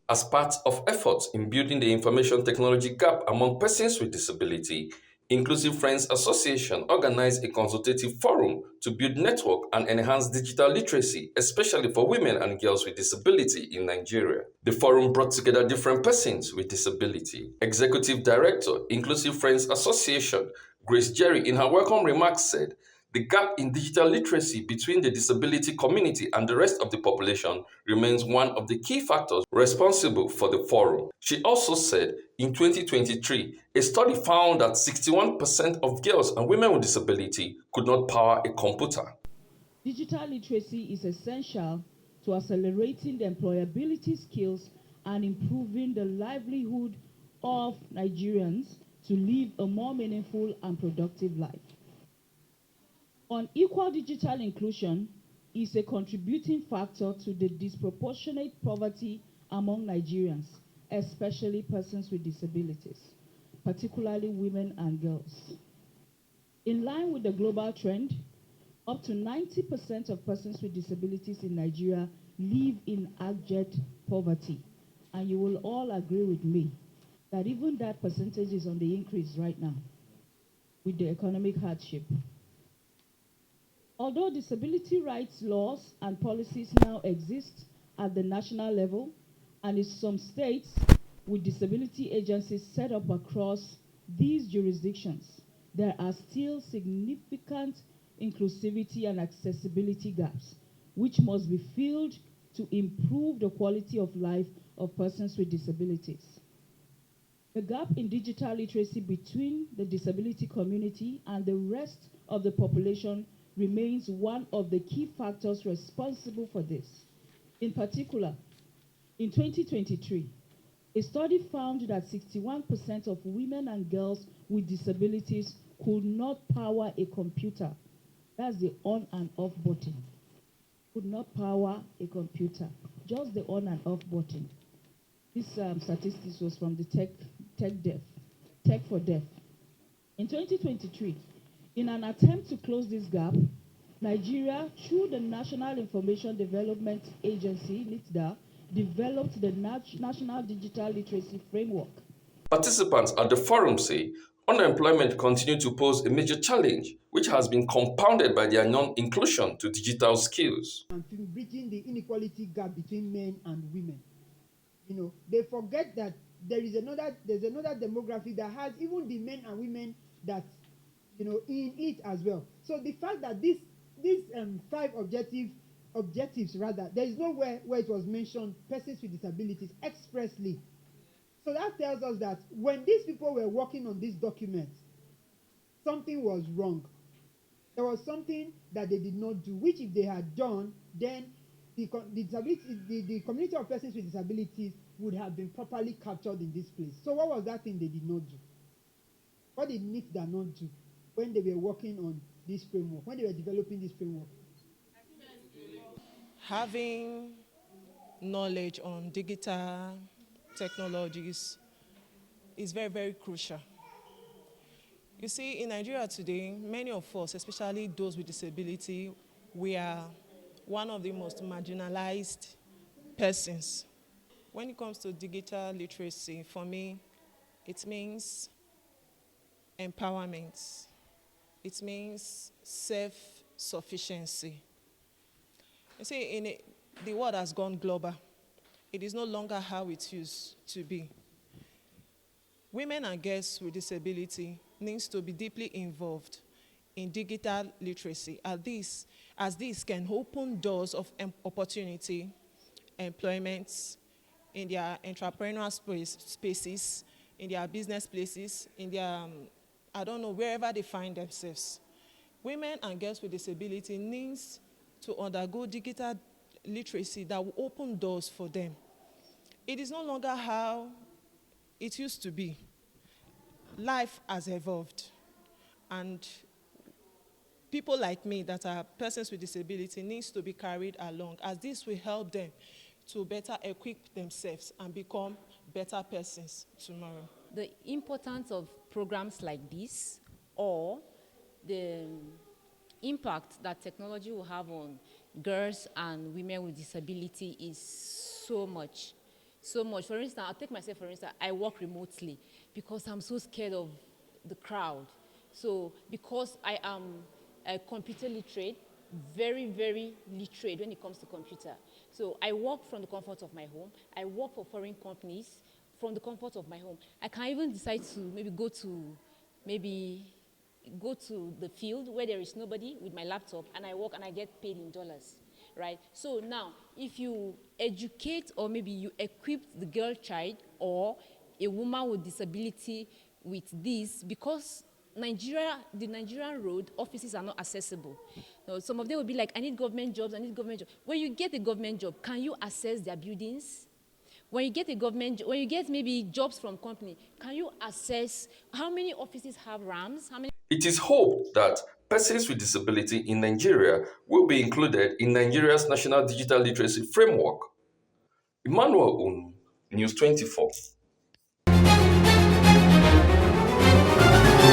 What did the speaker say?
As part of efforts in building the information technology gap among persons with disability, Inclusive Friends Association organized a consultative forum to build network and enhance digital literacy, especially for women and girls with disability in Nigeria. The forum brought together different persons with disability. Executive Director, Inclusive Friends Association, Grace Jerry, in her welcome remarks said, the gap in digital literacy between the disability community and the rest of the population remains one of the key factors responsible for the forum. She also said in 2023, a study found that 61% of girls and women with disability could not power a computer. Digital literacy is essential to accelerating the employability skills and improving the livelihood of Nigerians to live a more meaningful and productive life. Unequal digital inclusion is a contributing factor to the disproportionate poverty among Nigerians, especially persons with disabilities, particularly women and girls. In line with the global trend, up to 90% of persons with disabilities in Nigeria live in abject poverty. And you will all agree with me that even that percentage is on the increase right now with the economic hardship. Although disability rights laws and policies now exist at the national level, and in some states with disability agencies set up across these jurisdictions, there are still significant inclusivity and accessibility gaps, which must be filled to improve the quality of life of persons with disabilities. The gap in digital literacy between the disability community and the rest of the population remains one of the key factors responsible for this. In particular, in 2023, a study found that 61% of women and girls with disabilities could not power a computer. That's the on and off button. Could not power a computer, just the on and off button. This statistics was from the Tech for Deaf. In 2023, in an attempt to close this gap, Nigeria, through the National Information Development Agency, NITDA, developed the National Digital Literacy Framework. Participants at the forum say unemployment continues to pose a major challenge, which has been compounded by their non-inclusion to digital skills. And bridging the inequality gap between men and women. They forget that there's another demographic that has even the men and women that, in it as well. So the fact that these five objectives rather, there is nowhere where it was mentioned persons with disabilities expressly. So that tells us that when these people were working on this document, something was wrong. There was something that they did not do, which if they had done, then the community of persons with disabilities would have been properly captured in this place. So what was that thing they did not do? What did NITDA not do when they were working on this framework, when they were developing this framework? Having knowledge on digital technologies is very, very crucial. You see, in Nigeria today, many of us, especially those with disability, we are one of the most marginalized persons. When it comes to digital literacy, for me, it means empowerment. It means self-sufficiency. You see, the world has gone global. It is no longer how it used to be. Women and girls with disability needs to be deeply involved in digital literacy, as this can open doors of opportunity, employment in their entrepreneurial spaces, in their business places, in their, wherever they find themselves. Women and girls with disability needs to undergo digital literacy that will open doors for them. It is no longer how it used to be. Life has evolved, and people like me that are persons with disability needs to be carried along, as this will help them to better equip themselves and become better persons tomorrow. The importance of programs like this, or the impact that technology will have on girls and women with disability, is so much. so much. For instance, I'll take myself for instance, I work remotely because I'm so scared of the crowd. So because I am a computer literate, very, very literate when it comes to computer. So I work from the comfort of my home. I work for foreign companies from the comfort of my home. I can even decide to maybe go to the field where there is nobody with my laptop and I work and I get paid in dollars, right? So now, if you educate or maybe you equip the girl child or a woman with disability with this, because Nigeria, the Nigerian road offices are not accessible. Now, some of them will be like, I need government jobs, I need government jobs. When you get a government job, can you access their buildings? When you get a government, when you get maybe jobs from company, can you assess how many offices have RAMs? How many? It is hoped that persons with disability in Nigeria will be included in Nigeria's National Digital Literacy Framework. Emmanuel Un, News 24.